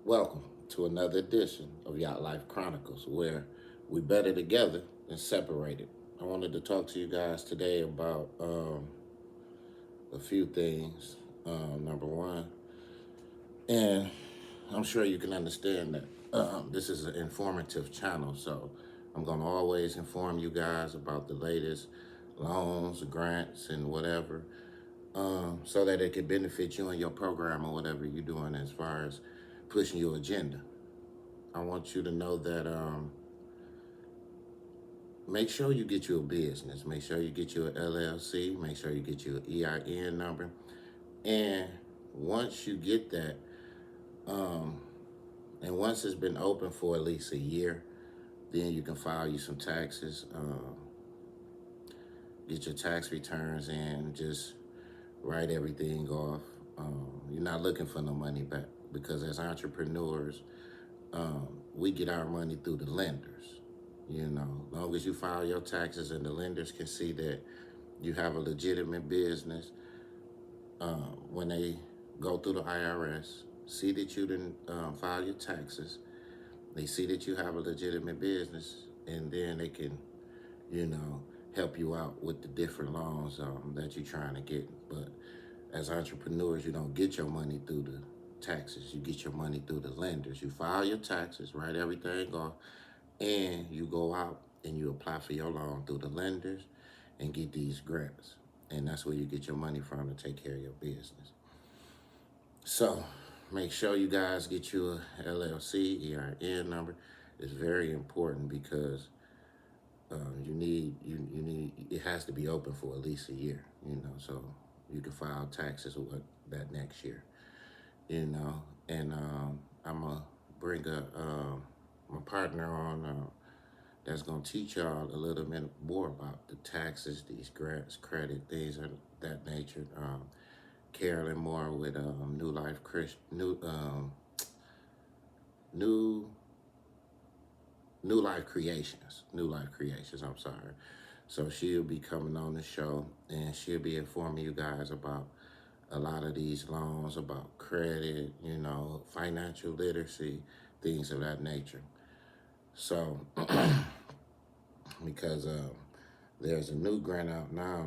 Welcome to another edition of Yacht Life Chronicles, where we better together than separated. I wanted to talk to you guys today about a few things. Number one, and I'm sure you can understand that this is an informative channel, so I'm going to always inform you guys about the latest loans, grants, and whatever, so that it can benefit you and your program or whatever you're doing as far as pushing your agenda. I want you to know that make sure you get you a business. Make sure you get you an LLC. Make sure you get you an EIN number. And once you get that, um, and once it's been open for at least a year, then you can file you some taxes, get your tax returns in, just write everything off. You're not looking for no money back because as entrepreneurs, we get our money through the lenders. As long as you file your taxes and the lenders can see that you have a legitimate business, when they go through the IRS, see that you didn't file your taxes, they see that you have a legitimate business, and then they can, you know, help you out with the different loans that you're trying to get. But as entrepreneurs, you don't get your money through the taxes. You get your money through the lenders. You file your taxes, write everything off, and you go out and you apply for your loan through the lenders and get these grants. And that's where you get your money from to take care of your business. So make sure you guys get you a LLC, EIN number. It's very important because you need it has to be open for at least a year, so you can file taxes or what that next year, and I'm gonna bring my partner on that's gonna teach y'all a little bit more about the taxes, these grants, credit, things of that nature. Carolyn Moore with New New Life Creations. New Life Creations, I'm sorry. So she'll be coming on the show and she'll be informing you guys about a lot of these loans, about credit, financial literacy, things of that nature. So, because there's a new grant out now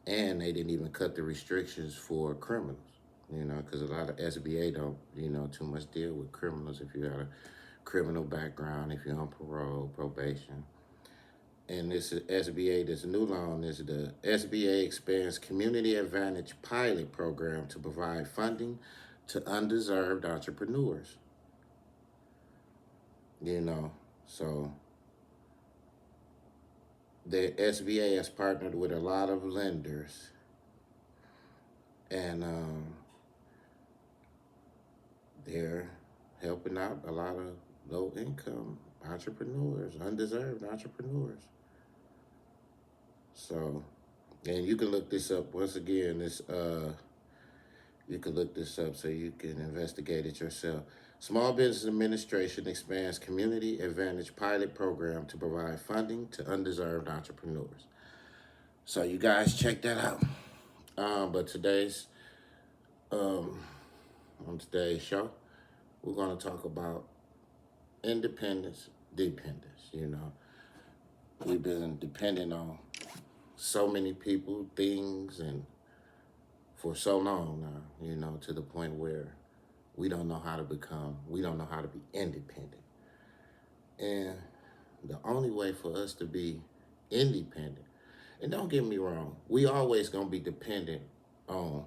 and they didn't even cut the restrictions for criminals, because a lot of SBA don't, too much deal with criminals if you got a criminal background, if you're on parole, probation. And this is SBA, this new loan is the SBA expands Community Advantage pilot program to provide funding to undeserved entrepreneurs. So the SBA has partnered with a lot of lenders, and they're helping out a lot of low income entrepreneurs, undeserved entrepreneurs. So, and you can look this up once again. You can look this up so you can investigate it yourself. Small Business Administration expands Community Advantage pilot program to provide funding to undeserved entrepreneurs. So you guys check that out. But um, on today's show, we're going to talk about independence, dependence. We've been dependent on so many people, things, and for so long now, to the point where we don't know how to be independent. And the only way for us to be independent, and don't get me wrong, we always gonna be dependent on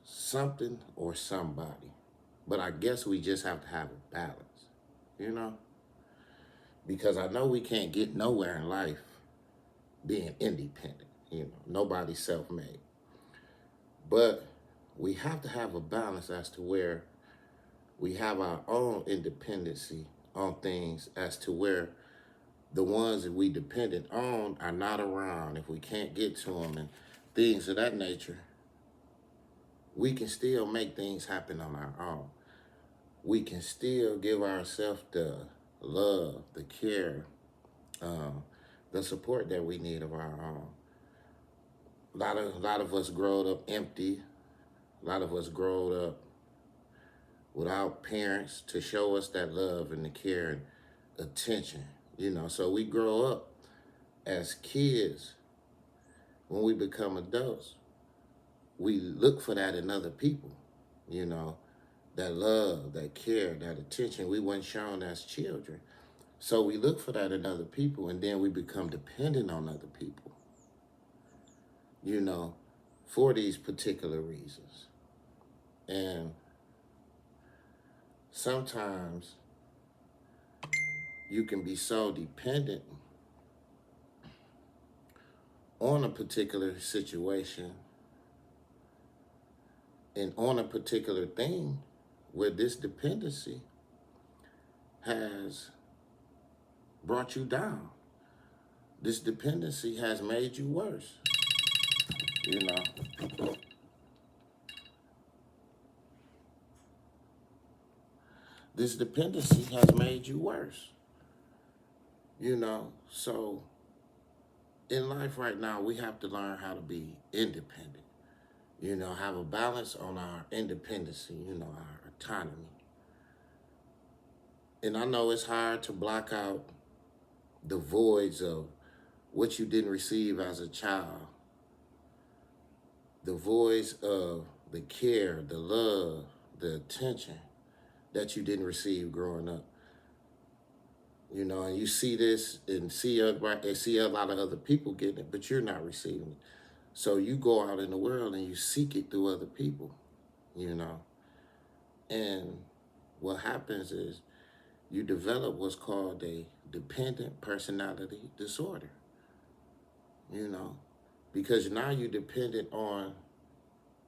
something or somebody. But I guess we just have to have a balance, you know? Because I know we can't get nowhere in life being independent, nobody's self-made. But we have to have a balance as to where we have our own independency on things as to where the ones that we dependent on are not around. If we can't get to them and things of that nature, we can still make things happen on our own. We can still give ourselves the love, the care, the support that we need of our own. A lot of us growed up empty. A lot of us growed up without parents to show us that love and the care and attention, So we grow up as kids. When we become adults, we look for that in other people, you know, that love, that care, that attention we weren't shown as children. So we look for that in other people, and then we become dependent on other people, you know, for these particular reasons. And sometimes you can be so dependent on a particular situation and on a particular thing where this dependency has brought you down. This dependency has made you worse, you know. This dependency has made you worse, So in life right now, we have to learn how to be independent, have a balance on our independency, our autonomy. And I know it's hard to block out the voids of what you didn't receive as a child, the voids of the care, the love, the attention that you didn't receive growing up. And you see this and see a lot of other people getting it, but you're not receiving it. So you go out in the world and you seek it through other people, And what happens is you develop what's called a dependent personality disorder, because now you're dependent on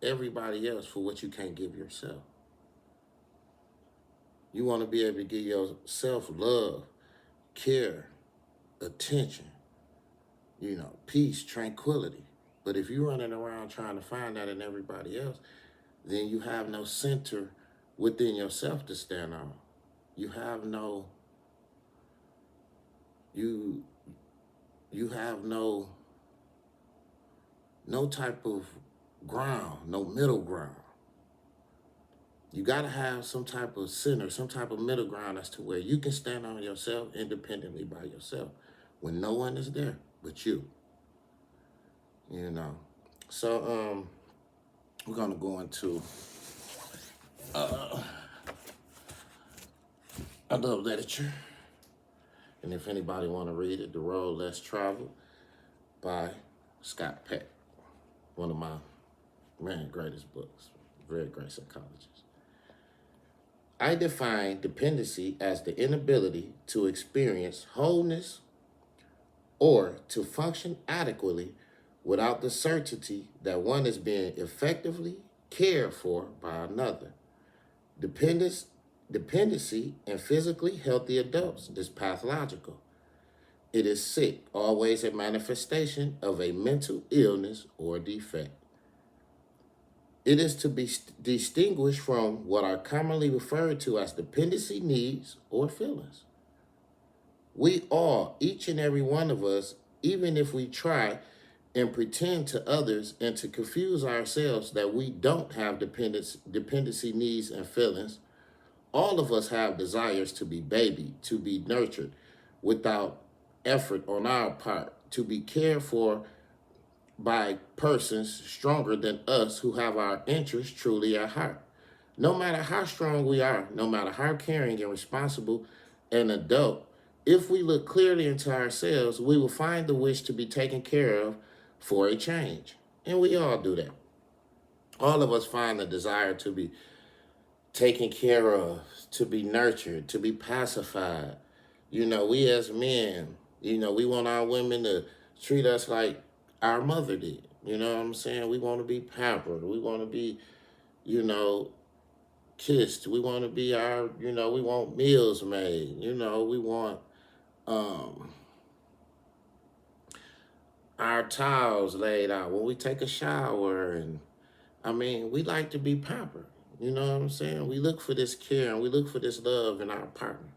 everybody else for what you can't give yourself. You want to be able to give yourself love, care, attention, peace, tranquility. But if you're running around trying to find that in everybody else, then you have no center within yourself to stand on. You have no type of ground, no middle ground. You got to have some type of center, some type of middle ground as to where you can stand on yourself independently by yourself when no one is there but you, So we're going to go into I love literature. And if anybody want to read it, The Road Less Traveled by Scott Peck. One of my greatest books. Very great psychologist. I define dependency as the inability to experience wholeness or to function adequately without the certainty that one is being effectively cared for by another. Dependency in physically healthy adults is pathological. It is sick, always a manifestation of a mental illness or defect. It is to be distinguished from what are commonly referred to as dependency needs or feelings. We all, each and every one of us, even if we try and pretend to others and to confuse ourselves that we don't have dependency needs and feelings, all of us have desires to be babied, to be nurtured without effort on our part, to be cared for by persons stronger than us who have our interests truly at heart. No matter how strong we are, no matter how caring and responsible an adult, if we look clearly into ourselves, we will find the wish to be taken care of for a change. And we all do that. All of us find the desire to be taken care of, to be nurtured, to be pacified. We as men, we want our women to treat us like our mother did. You know what I'm saying? We want to be pampered. We want to be, kissed. We want to be we want meals made. We want our towels laid out when we take a shower. And we like to be pampered. You know what I'm saying? We look for this care and we look for this love in our partner.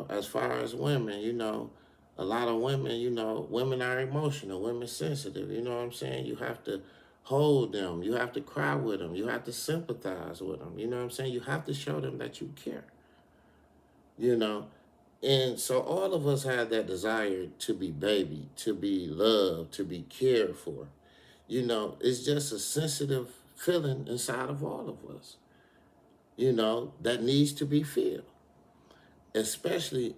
As far as women, a lot of women, women are emotional, women sensitive. You know what I'm saying? You have to hold them. You have to cry with them. You have to sympathize with them. You know what I'm saying? You have to show them that you care, you know? And so all of us have that desire to be baby, to be loved, to be cared for. You know, it's just a sensitive feeling inside of all of us, you know, that needs to be filled. Especially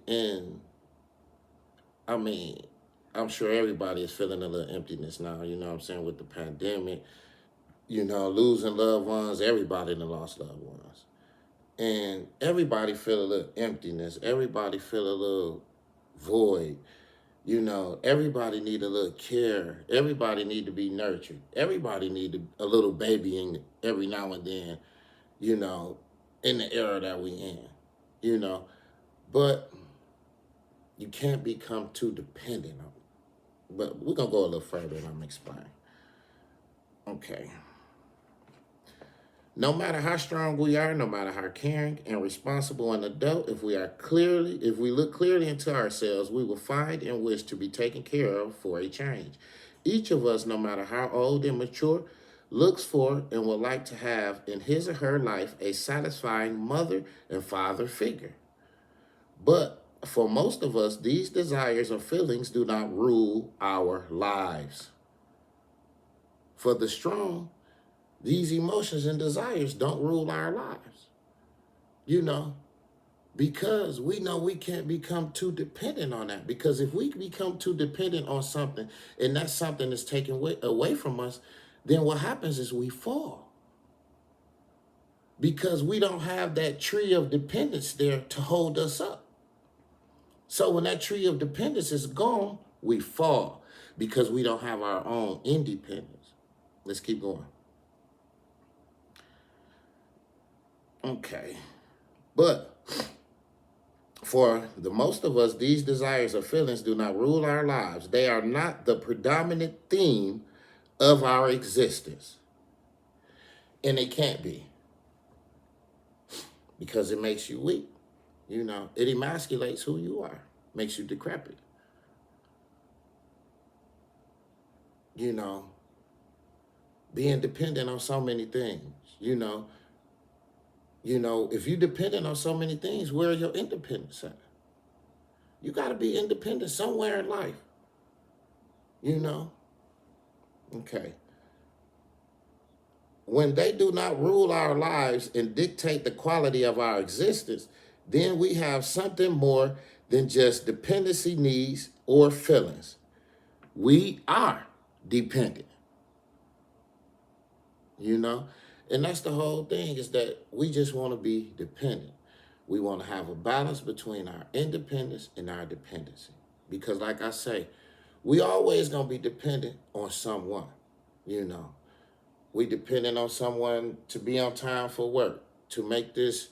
I mean, I'm sure everybody is feeling a little emptiness now, you know what I'm saying, with the pandemic, you know, losing loved ones, everybody done lost loved ones. And everybody feel a little emptiness. Everybody feel a little void. You know, everybody need a little care. Everybody need to be nurtured. Everybody need a little babying every now and then, you know, in the era that we in, you know. But you can't become too dependent on it. But we're going to go a little further and I'm explaining. Okay. No matter how strong we are, no matter how caring and responsible an adult, if we look clearly into ourselves, we will find and wish to be taken care of for a change. Each of us, no matter how old and mature, looks for and would like to have in his or her life a satisfying mother and father figure. But for most of us, these desires or feelings do not rule our lives. For the strong, these emotions and desires don't rule our lives, you know, because we know we can't become too dependent on that. Because if we become too dependent on something and that something is taken away from us, then what happens is we fall. Because we don't have that tree of dependence there to hold us up. So when that tree of dependence is gone, we fall because we don't have our own independence. Let's keep going. Okay, but for the most of us, these desires or feelings do not rule our lives. They are not the predominant theme of our existence. And they can't be. Because it makes you weak. You know, it emasculates who you are. Makes you decrepit. You know, being dependent on so many things, you know, if you're dependent on so many things, where are your independence at? You got to be independent somewhere in life, you know? Okay. When they do not rule our lives and dictate the quality of our existence, then we have something more than just dependency needs or feelings. We are dependent, you know? And that's the whole thing, is that we just want to be dependent. We want to have a balance between our independence and our dependency. Because like I say, we always going to be dependent on someone, you know. We dependent on someone to be on time for work, to make this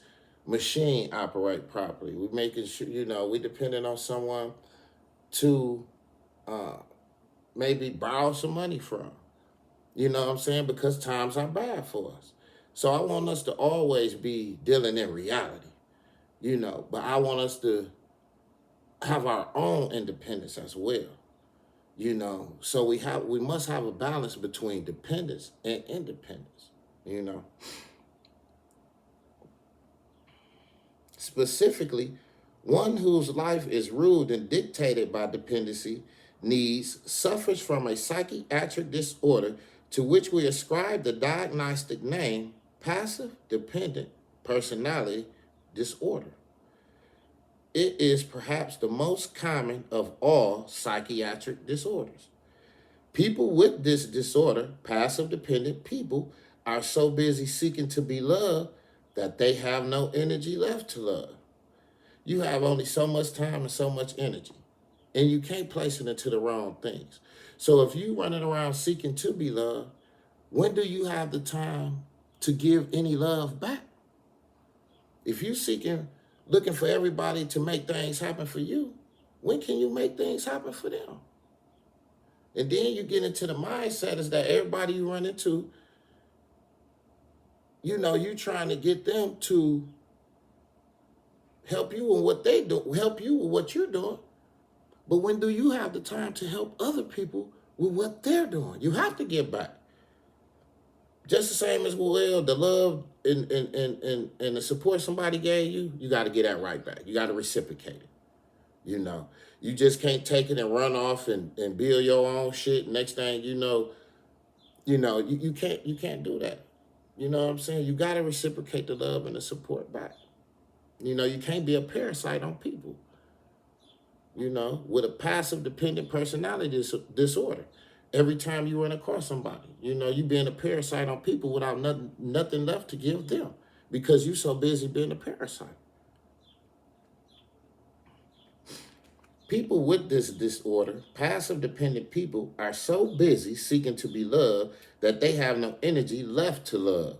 machine operate properly. We making sure, you know, we dependent on someone to maybe borrow some money from. You know what I'm saying? Because times are bad for us. So I want us to always be dealing in reality, you know, but I want us to have our own independence as well, you know. So we must have a balance between dependence and independence, you know. Specifically, one whose life is ruled and dictated by dependency needs suffers from a psychiatric disorder to which we ascribe the diagnostic name passive dependent personality disorder. It is perhaps the most common of all psychiatric disorders. People with this disorder, passive dependent people, are so busy seeking to be loved that they have no energy left to love. You have only so much time and so much energy, and you can't place it into the wrong things. So if you running around seeking to be loved, when do you have the time to give any love back? If you looking for everybody to make things happen for you, when can you make things happen for them? And then you get into the mindset is that everybody you run into, you know, you trying to get them to help you in what they do, help you with what you're doing. But when do you have the time to help other people with what they're doing? You have to give back. Just the same as well, the love and the support somebody gave you, you got to get that right back. You got to reciprocate it. You know, you just can't take it and run off and build your own shit. Next thing you can't do that. You know what I'm saying? You got to reciprocate the love and the support back. You know, you can't be a parasite on people. You know, with a passive dependent personality disorder. Every time you run across somebody, you know, you being a parasite on people without nothing left to give them because you so busy being a parasite. People with this disorder, passive dependent people, are so busy seeking to be loved that they have no energy left to love.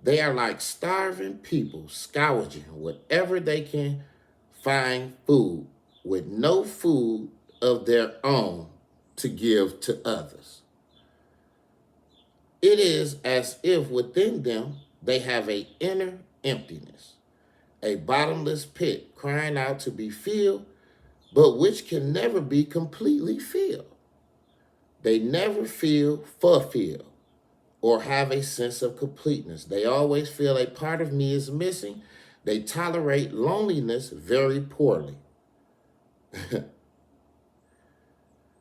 They are like starving people scavenging wherever they can find food with no food of their own to give to others. It is as if within them they have an inner emptiness, a bottomless pit crying out to be filled, but which can never be completely filled. They never feel fulfilled or have a sense of completeness. They always feel a part of me is missing. They tolerate loneliness very poorly.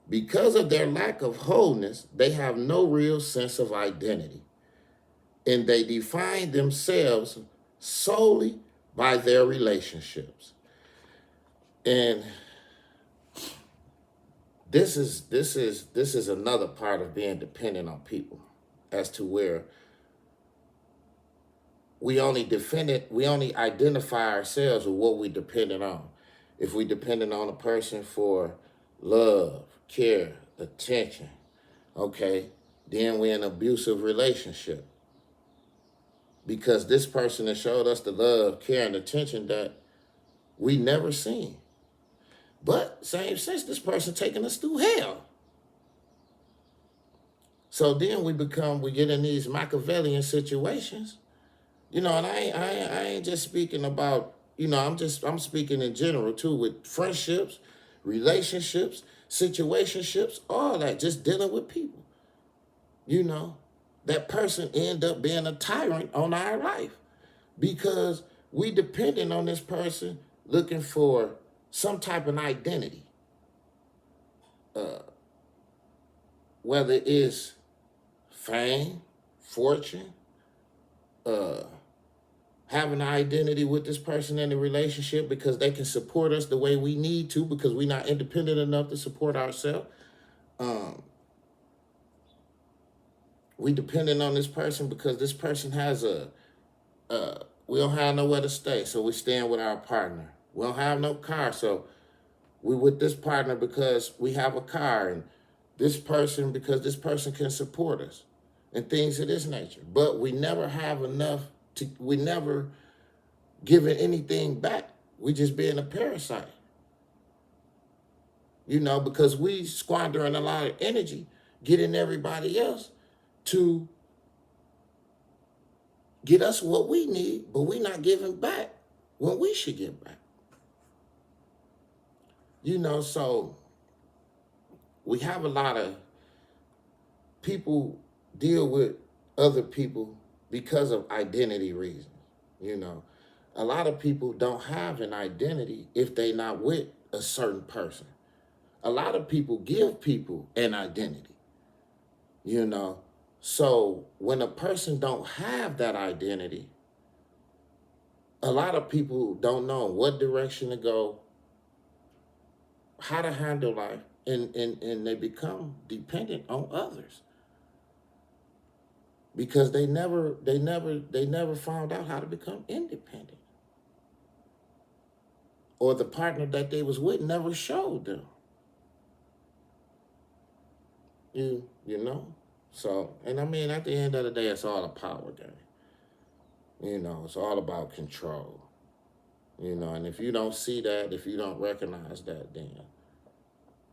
Because of their lack of wholeness, they have no real sense of identity, and they define themselves solely by their relationships. And this is another part of being dependent on people, as to where we only identify ourselves with what we dependent on. If we dependent on a person for love, care, attention, okay, then we're in an abusive relationship. Because this person has showed us the love, care, and attention that we never seen. But same sense, this person taking us through hell. So then we get in these Machiavellian situations. You know, and I ain't just speaking about, you know, I'm speaking in general too, with friendships, relationships, situationships, all that, just dealing with people. You know, that person end up being a tyrant on our life because we depending on this person looking for some type of identity. Whether it's fame, fortune, having an identity with this person in the relationship because they can support us the way we need to because we're not independent enough to support ourselves. We depending on this person because this person has we don't have nowhere to stay, so we staying with our partner. We don't have no car, so we with this partner because we have a car, and this person because this person can support us and things of this nature. But we never have enough we never giving anything back. We just being a parasite. You know, because we squandering a lot of energy getting everybody else to get us what we need, but we not giving back when we should give back. You know, so we have a lot of people deal with other people because of identity reasons. You know, a lot of people don't have an identity if they not with a certain person. A lot of people give people an identity, you know. So when a person don't have that identity, a lot of people don't know what direction to go, how to handle life, and they become dependent on others because they never found out how to become independent, or the partner that they was with never showed them. You know. So, and I mean, at the end of the day, it's all a power game. You know, it's all about control. You know, and if you don't see that, if you don't recognize that, then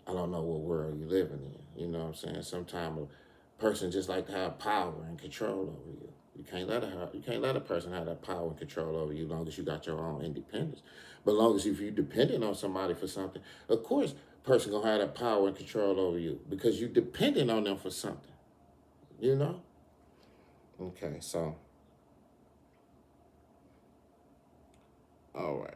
I don't know what world you're living in. You know what I'm saying? Sometimes a person just like to have power and control over you. You can't let a person have that power and control over you as long as you got your own independence. But as long as if you're dependent on somebody for something, of course, person gonna have that power and control over you because you're dependent on them for something. You know? Okay, so all right.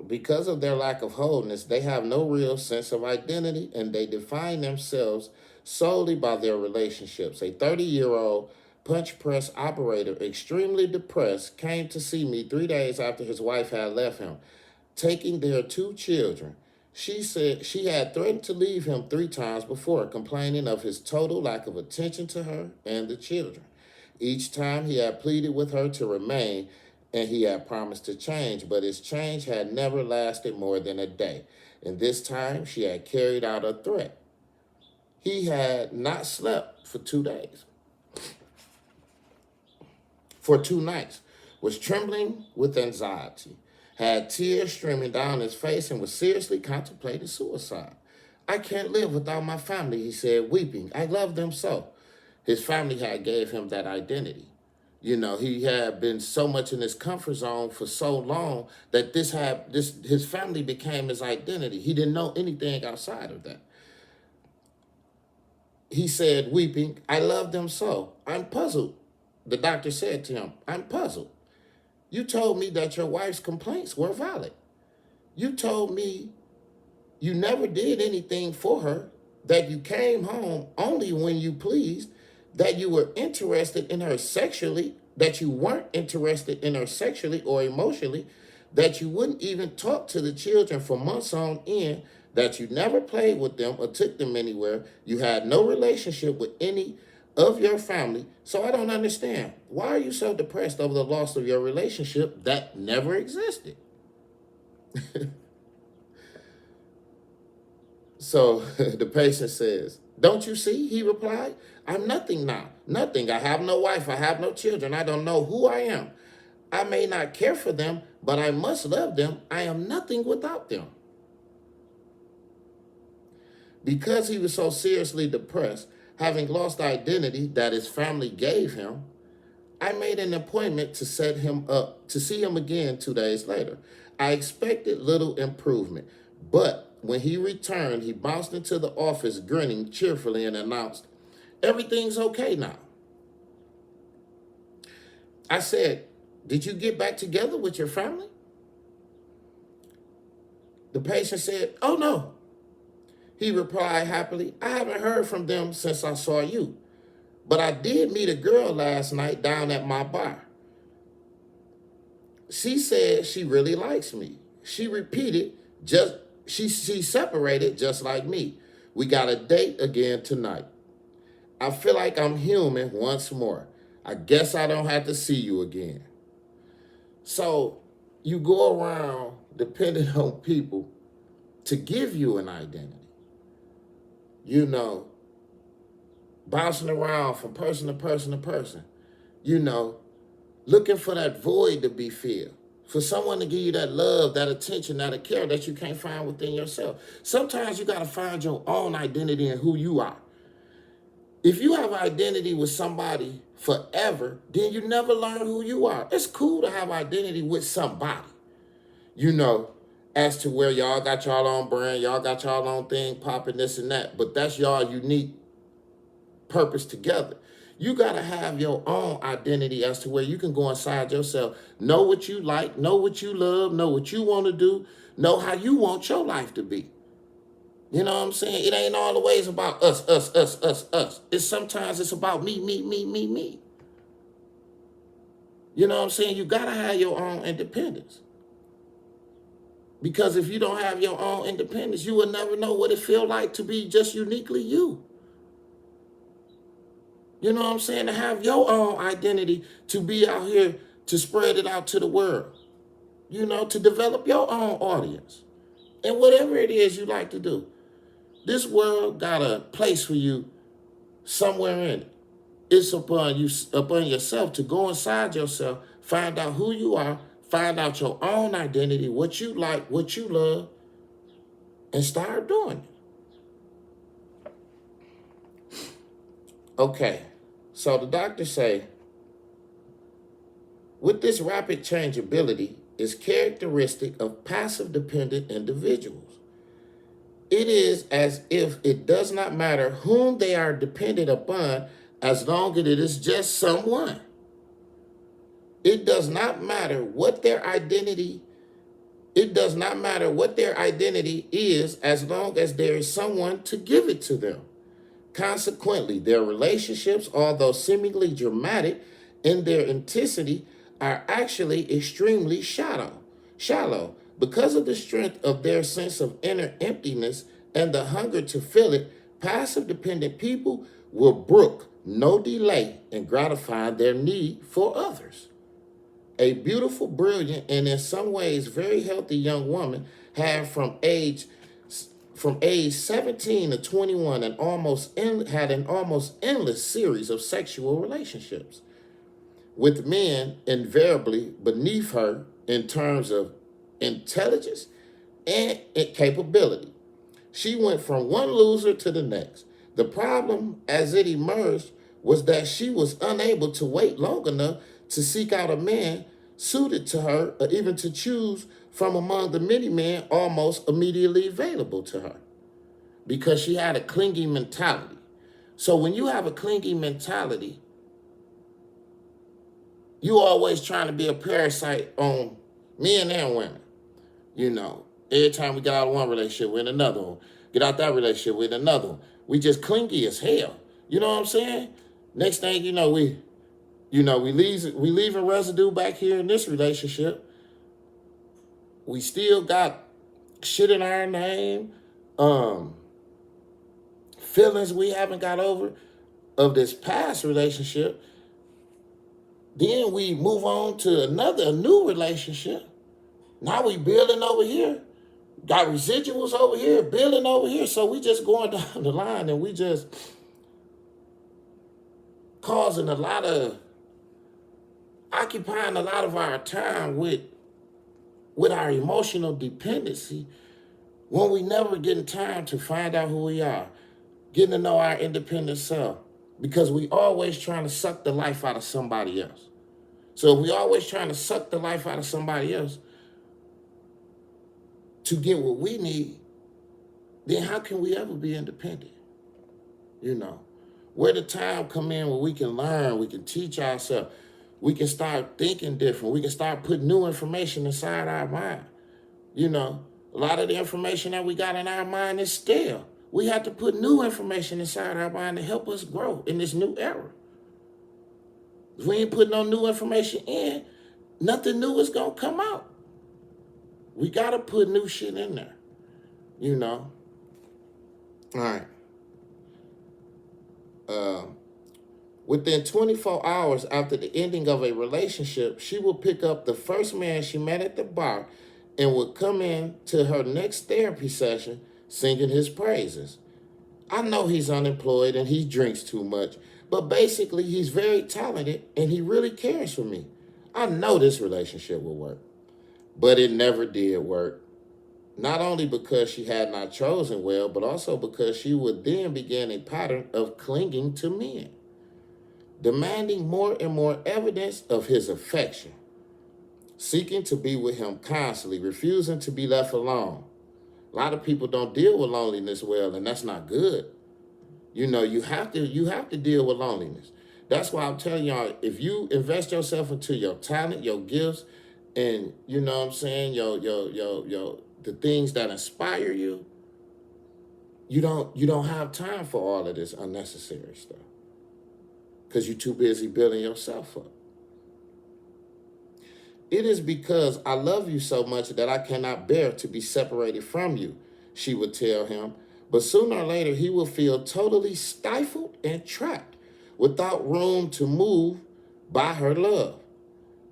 Because of their lack of wholeness, they have no real sense of identity and they define themselves solely by their relationships. A 30-year-old punch press operator, extremely depressed, came to see me 3 days after his wife had left him, taking their two children. She said she had threatened to leave him 3 times before, complaining of his total lack of attention to her and the children. Each time he had pleaded with her to remain and he had promised to change, but his change had never lasted more than a day. And this time she had carried out a threat. He had not slept for 2 days, for 2 nights, was trembling with anxiety, had tears streaming down his face, and was seriously contemplating suicide. I can't live without my family, he said, weeping. I love them so. His family had gave him that identity. You know, he had been so much in his comfort zone for so long that his family became his identity. He didn't know anything outside of that. He said, weeping, I love them so. I'm puzzled. The doctor said to him, I'm puzzled. You told me that your wife's complaints were valid. You told me you never did anything for her, that you came home only when you pleased, that you were interested in her sexually, that you weren't interested in her sexually or emotionally, that you wouldn't even talk to the children for months on end, that you never played with them or took them anywhere. You had no relationship with any of your family. So I don't understand. Why are you so depressed over the loss of your relationship that never existed? So the patient says, don't you see? He replied, I'm nothing now. Nothing. I have no wife. I have no children. I don't know who I am. I may not care for them, but I must love them. I am nothing without them. Because he was so seriously depressed, having lost the identity that his family gave him, I made an appointment to set him up to see him again 2 days later. I expected little improvement, but when he returned, he bounced into the office grinning cheerfully and announced, everything's okay now. I said, did you get back together with your family? The patient said, oh no. He replied happily, I haven't heard from them since I saw you, but I did meet a girl last night down at my bar. She said she really likes me. She repeated, she separated just like me. We got a date again tonight. I feel like I'm human once more. I guess I don't have to see you again. So you go around depending on people to give you an identity. You know, bouncing around from person to person to person. You know, looking for that void to be filled. For someone to give you that love, that attention, that care that you can't find within yourself. Sometimes you got to find your own identity in who you are. If you have identity with somebody forever, then you never learn who you are. It's cool to have identity with somebody, you know, as to where y'all got y'all own brand, y'all got y'all own thing popping, this and that. But that's y'all unique purpose together. You got to have your own identity as to where you can go inside yourself, know what you like, know what you love, know what you want to do, know how you want your life to be. You know what I'm saying? It ain't all the ways about us. Sometimes it's about me, me, me, me, me. You know what I'm saying? You got to have your own independence. Because if you don't have your own independence, you will never know what it feels like to be just uniquely you. You know what I'm saying? To have your own identity, to be out here, to spread it out to the world. You know, to develop your own audience. And whatever it is you like to do. This world got a place for you somewhere in it. It's upon yourself to go inside yourself, find out who you are, find out your own identity, what you like, what you love, and start doing it. Okay, so the doctors say, with this rapid changeability is characteristic of passive dependent individuals. It is as if it does not matter whom they are dependent upon, as long as it is just someone. It does not matter what their identity. It does not matter what their identity is as long as there is someone to give it to them. Consequently, their relationships, although seemingly dramatic in their intensity, are actually extremely shallow. Because of the strength of their sense of inner emptiness and the hunger to fill it, passive dependent people will brook no delay in gratifying their need for others. A beautiful, brilliant, and in some ways very healthy young woman had from age 17 to 21 had an almost endless series of sexual relationships with men invariably beneath her in terms of intelligence and capability. She went from one loser to the next. The problem, as it emerged, was that she was unable to wait long enough to seek out a man suited to her, or even to choose from among the many men almost immediately available to her, because she had a clingy mentality. So when you have a clingy mentality, you always trying to be a parasite on men and women. You know, every time we get out of one relationship, we're in another one. Get out that relationship, we're in another one. We just clingy as hell. You know what I'm saying? Next thing you know, we leaving residue back here in this relationship. We still got shit in our name, feelings we haven't got over of this past relationship. Then we move on to a new relationship. Now we building over here. Got residuals over here, building over here. So we just going down the line, and we just occupying a lot of our time with our emotional dependency, when we never get in time to find out who we are, getting to know our independent self, because we always trying to suck the life out of somebody else. So if we always trying to suck the life out of somebody else to get what we need, then how can we ever be independent? You know, where the time come in where we can learn, we can teach ourselves, we can start thinking different, we can start putting new information inside our mind. You know, a lot of the information that we got in our mind is stale. We have to put new information inside our mind to help us grow in this new era. If we ain't putting no new information in, nothing new is going to come out. We got to put new shit in there, you know. All right. Within 24 hours after the ending of a relationship, she will pick up the first man she met at the bar and would come in to her next therapy session singing his praises. I know he's unemployed and he drinks too much, but basically he's very talented and he really cares for me. I know this relationship will work. But it never did work. Not only because she had not chosen well, but also because she would then begin a pattern of clinging to men, demanding more and more evidence of his affection, seeking to be with him constantly, refusing to be left alone. A lot of people don't deal with loneliness well, and that's not good. You know, you have to deal with loneliness. That's why I'm telling y'all, if you invest yourself into your talent, your gifts, and you know what I'm saying, the things that inspire you, you don't have time for all of this unnecessary stuff, because you're too busy building yourself up. It is because I love you so much that I cannot bear to be separated from you, she would tell him. But sooner or later, he will feel totally stifled and trapped, without room to move by her love.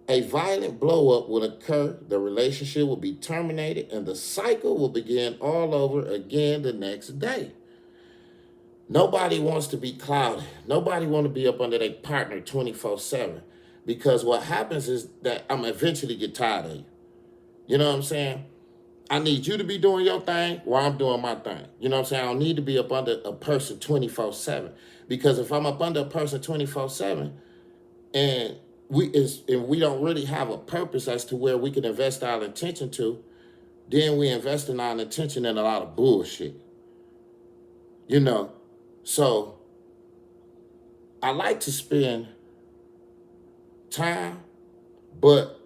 A violent blow-up will occur, the relationship will be terminated, and the cycle will begin all over again the next day. Nobody wants to be clouded. Nobody wants to be up under their partner 24/7. Because what happens is that I'm eventually get tired of you. You know what I'm saying? I need you to be doing your thing while I'm doing my thing. You know what I'm saying? I don't need to be up under a person 24/7. Because if I'm up under a person 24/7 and we don't really have a purpose as to where we can invest our attention to, then we invest in our attention in a lot of bullshit. You know? So I like to spend time, but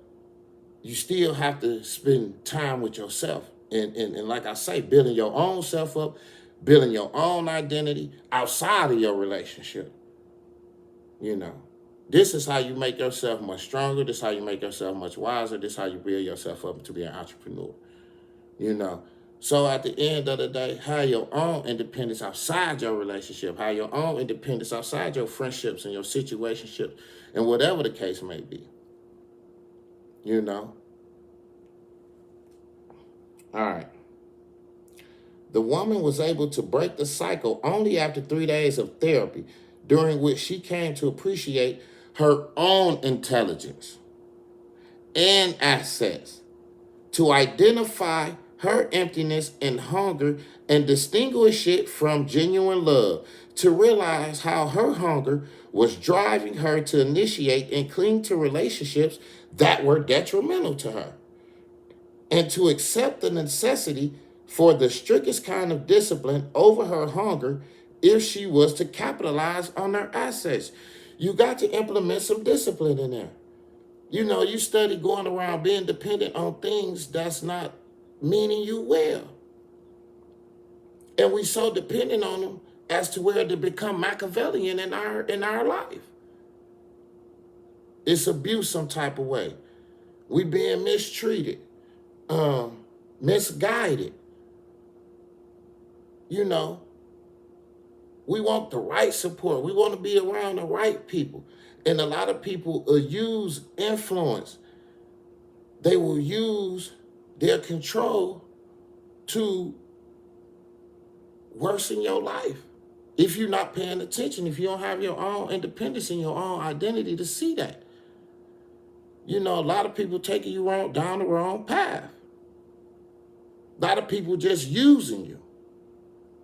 you still have to spend time with yourself. And like I say, building your own self up, building your own identity outside of your relationship. You know, this is how you make yourself much stronger. This is how you make yourself much wiser. This is how you build yourself up to be an entrepreneur. You know, so at the end of the day, have your own independence outside your relationship, have your own independence outside your friendships and your situationships, and whatever the case may be. You know. All right. The woman was able to break the cycle only after 3 days of therapy, during which she came to appreciate her own intelligence and assets, to identify her emptiness and hunger and distinguish it from genuine love, to realize how her hunger was driving her to initiate and cling to relationships that were detrimental to her, and to accept the necessity for the strictest kind of discipline over her hunger if she was to capitalize on her assets. You got to implement some discipline in there. You know, you study going around being dependent on things that's not meaning you well. And we so dependent on them as to where they become Machiavellian in our life. It's abuse some type of way. We being mistreated, misguided. You know, we want the right support. We want to be around the right people. And a lot of people use influence. They will use their control to worsen your life. If you're not paying attention, if you don't have your own independence and your own identity to see that. You know, a lot of people taking you down the wrong path. A lot of people just using you.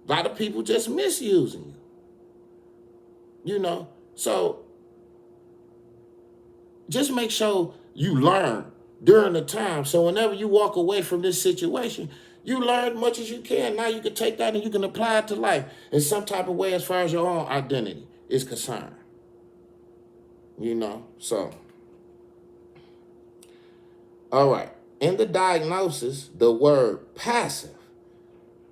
A lot of people just misusing you. You know, so just make sure you learn during the time. So whenever you walk away from this situation, you learn as much as you can. Now you can take that and you can apply it to life in some type of way as far as your own identity is concerned. You know, so. All right. In the diagnosis, the word passive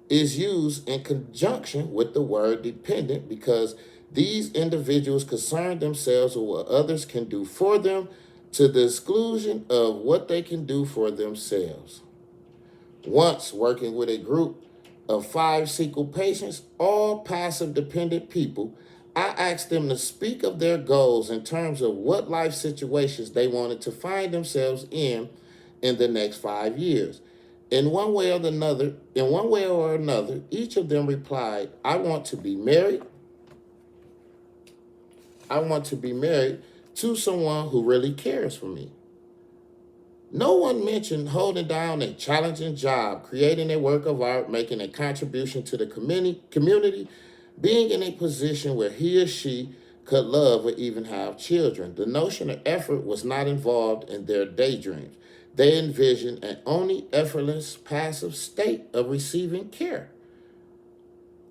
is used in conjunction with the word dependent because these individuals concern themselves with what others can do for them to the exclusion of what they can do for themselves. Once working with a group of 5 sequel patients, all passive dependent people, I asked them to speak of their goals in terms of what life situations they wanted to find themselves in the next 5 years. In one way or another, each of them replied, I want to be married. I want to be married to someone who really cares for me. No one mentioned holding down a challenging job, creating a work of art, making a contribution to the community, being in a position where he or she could love or even have children. The notion of effort was not involved in their daydreams. They envisioned an only effortless, passive state of receiving care.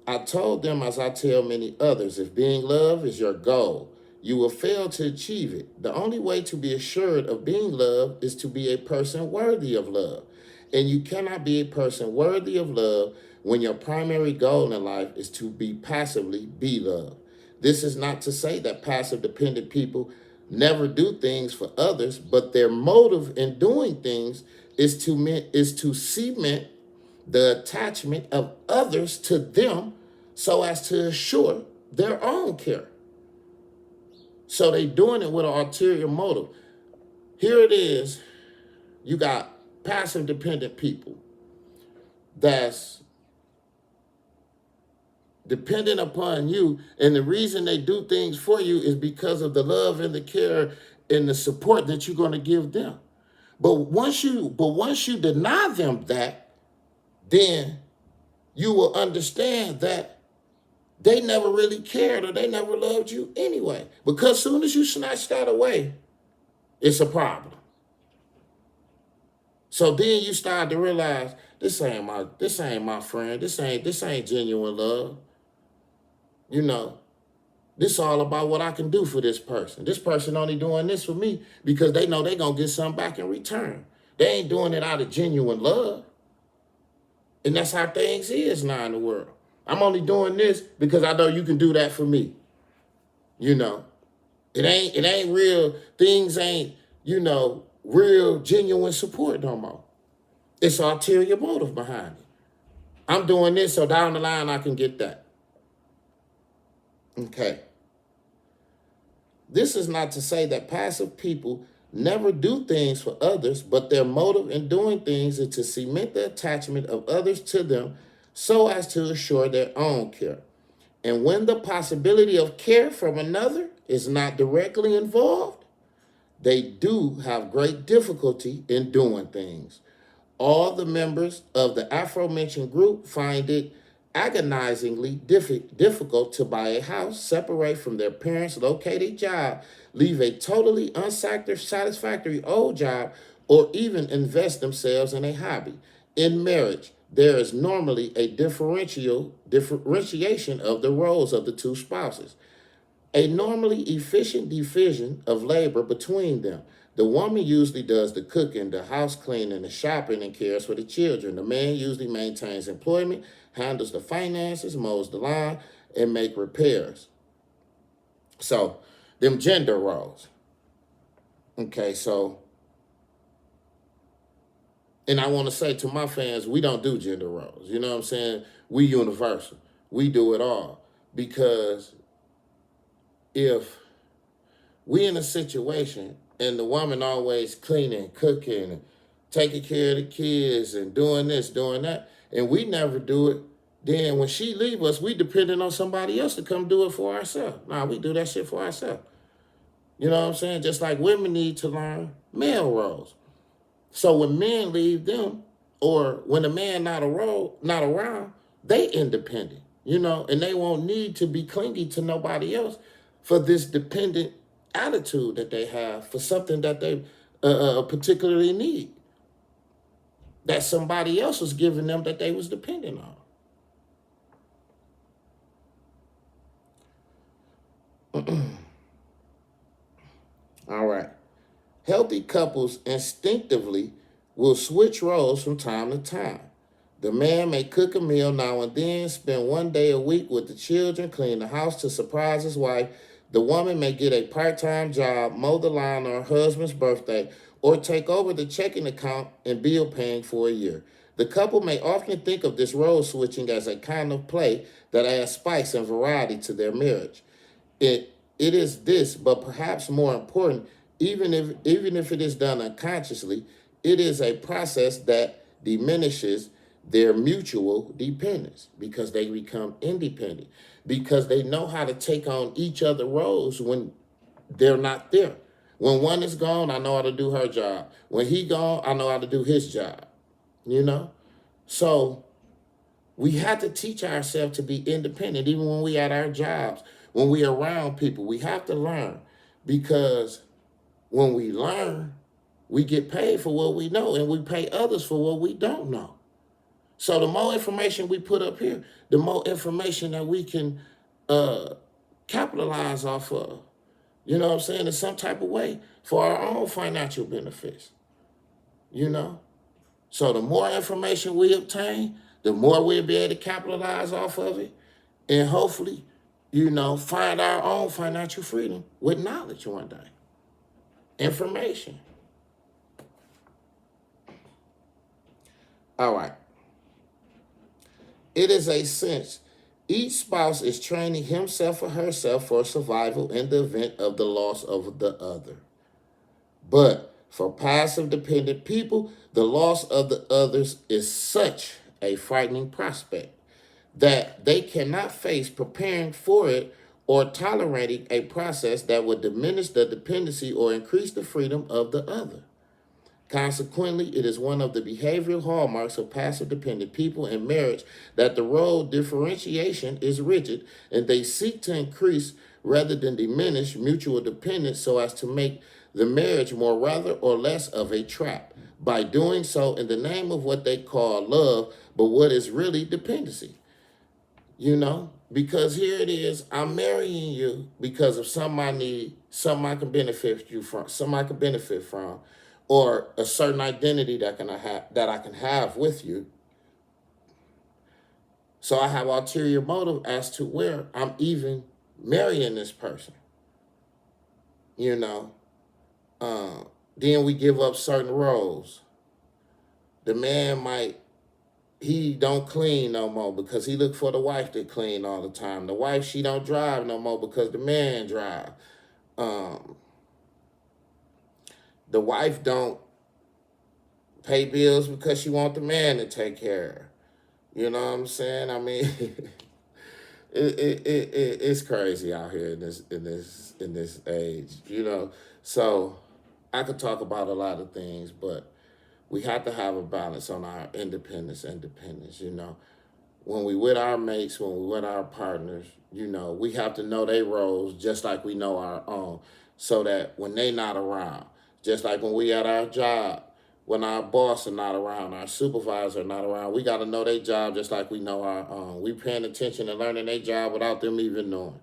I told them, as I tell many others, if being loved is your goal, you will fail to achieve it. The only way to be assured of being loved is to be a person worthy of love. And you cannot be a person worthy of love when your primary goal in life is to passively be loved. This is not to say that passive dependent people never do things for others, but their motive in doing things is to cement the attachment of others to them so as to assure their own care. So they doing it with an ulterior motive. Here it is. You got passive dependent people that's dependent upon you, and the reason they do things for you is because of the love and the care and the support that you're going to give them. But once you deny them that, then you will understand that they never really cared or they never loved you anyway. Because as soon as you snatch that away, it's a problem. So then you start to realize this ain't my friend. This ain't genuine love. You know, This is all about what I can do for this person. This person only doing this for me because they know they're going to get something back in return. They ain't doing it out of genuine love. And that's how things is now in the world. I'm only doing this because I know you can do that for me. You know, it ain't real. Things ain't, real genuine support no more. It's ulterior motive behind it. I'm doing this so down the line I can get that. Okay. This is not to say that passive people never do things for others, but their motive in doing things is to cement the attachment of others to them so as to assure their own care. And when the possibility of care from another is not directly involved, they do have great difficulty in doing things. All the members of the aforementioned group find it agonizingly difficult to buy a house, separate from their parents, locate a job, leave a totally unsatisfactory old job, or even invest themselves in a hobby. In marriage, there is normally a differentiation of the roles of the two spouses, a normally efficient division of labor between them. The woman usually does the cooking, the house cleaning, the shopping, and cares for the children. The man usually maintains employment, handles the finances, mows the lawn, and make repairs. So, them gender roles. Okay, so, and I want to say to my fans, we don't do gender roles. You know what I'm saying? We universal. We do it all. Because if we in a situation and the woman always cleaning, cooking, and taking care of the kids and doing this, doing that, and we never do it, then when she leave us, we depending on somebody else to come do it for ourselves. Nah, we do that shit for ourselves. You know what I'm saying? Just like women need to learn male roles. So when men leave them, or when a man not around, they independent, and they won't need to be clingy to nobody else for this dependent attitude that they have for something that they particularly need, that somebody else was giving them that they was dependent on. All right. Healthy couples instinctively will switch roles from time to time. The man may cook a meal now and then, spend one day a week with the children, clean the house to surprise his wife. The woman may get a part-time job, mow the lawn on her husband's birthday, or take over the checking account and bill paying for a year. The couple may often think of this role switching as a kind of play that adds spice and variety to their marriage. It is this, but perhaps more important, even if it is done unconsciously, it is a process that diminishes their mutual dependence because they become independent, because they know how to take on each other's roles when they're not there. When one is gone, I know how to do her job. When he gone, I know how to do his job, So we have to teach ourselves to be independent, even when we at our jobs, when we around people. We have to learn, because when we learn, we get paid for what we know, and we pay others for what we don't know. So the more information we put up here, the more information that we can capitalize off of, in some type of way for our own financial benefits, So the more information we obtain, the more we'll be able to capitalize off of it, and hopefully, find our own financial freedom with knowledge one day. Information. All right. It is a sense each spouse is training himself or herself for survival in the event of the loss of the other. But for passive dependent people, the loss of the others is such a frightening prospect that they cannot face preparing for it or tolerating a process that would diminish the dependency or increase the freedom of the other. Consequently, it is one of the behavioral hallmarks of passive dependent people in marriage that the role differentiation is rigid, and they seek to increase rather than diminish mutual dependence so as to make the marriage more rather or less of a trap, by doing so in the name of what they call love, but what is really dependency. because here it is, I'm marrying you because of something I need, something I can benefit you from, something I can benefit from, or a certain identity that I can have with you. So I have ulterior motive as to where I'm even marrying this person. You know, then we give up certain roles. The man he don't clean no more because he look for the wife to clean all the time. The wife, she don't drive no more because the man drive. Um, the wife don't pay bills because she want the man to take care of her. You know what I'm saying? I mean, it's crazy out here in this age. So I could talk about a lot of things, but we have to have a balance on our independence. When we with our mates, when we with our partners, we have to know their roles just like we know our own, so that when they not around, just like when we at our job, when our boss are not around, our supervisor are not around, we got to know their job just like we know our own. We paying attention and learning their job without them even knowing,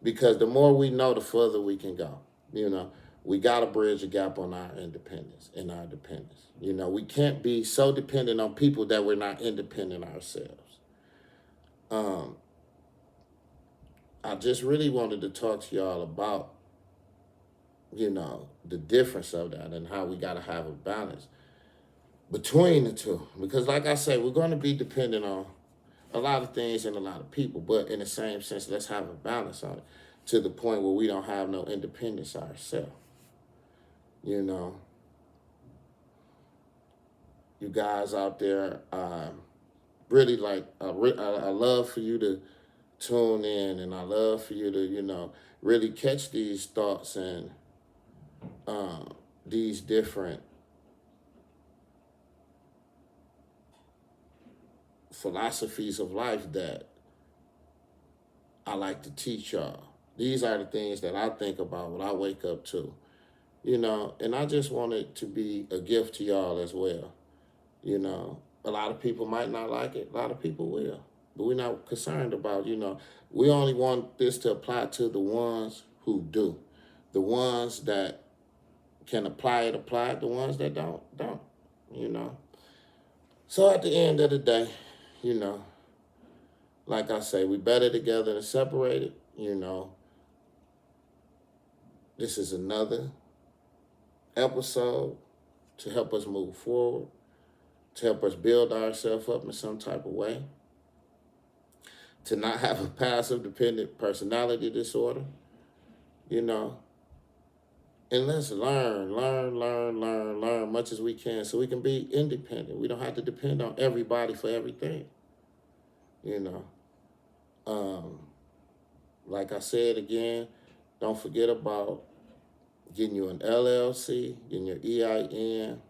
because the more we know, the further we can go. We got to bridge the gap on our independence and our dependence. We can't be so dependent on people that we're not independent ourselves. I just really wanted to talk to y'all about, the difference of that and how we got to have a balance between the two. Because like I said, we're going to be dependent on a lot of things and a lot of people, but in the same sense, let's have a balance on it to the point where we don't have no independence ourselves. You guys out there, really I love for you to tune in, and I love for you to, really catch these thoughts and these different philosophies of life that I like to teach y'all. These are the things that I think about when I wake up to, and I just want it to be a gift to y'all as well. A lot of people might not like it, a lot of people will, but we're not concerned about, we only want this to apply to the ones who do. The ones that can apply it, the ones that don't. So at the end of the day, like I say, we better together than separated. This is another episode to help us move forward, to help us build ourselves up in some type of way, to not have a passive dependent personality disorder, and let's learn much as we can so we can be independent. We don't have to depend on everybody for everything, Like I said again, don't forget about getting you an LLC, getting your EIN,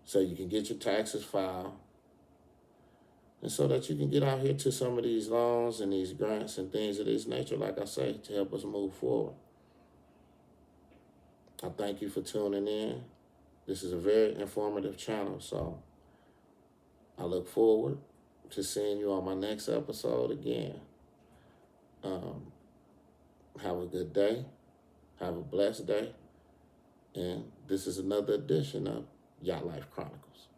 so you can get your taxes filed, and so that you can get out here to some of these loans and these grants and things of this nature, like I say, to help us move forward. I thank you for tuning in. This is a very informative channel, so I look forward to seeing you on my next episode again. Have a good day. Have a blessed day. And this is another edition of YatlifeChronicles.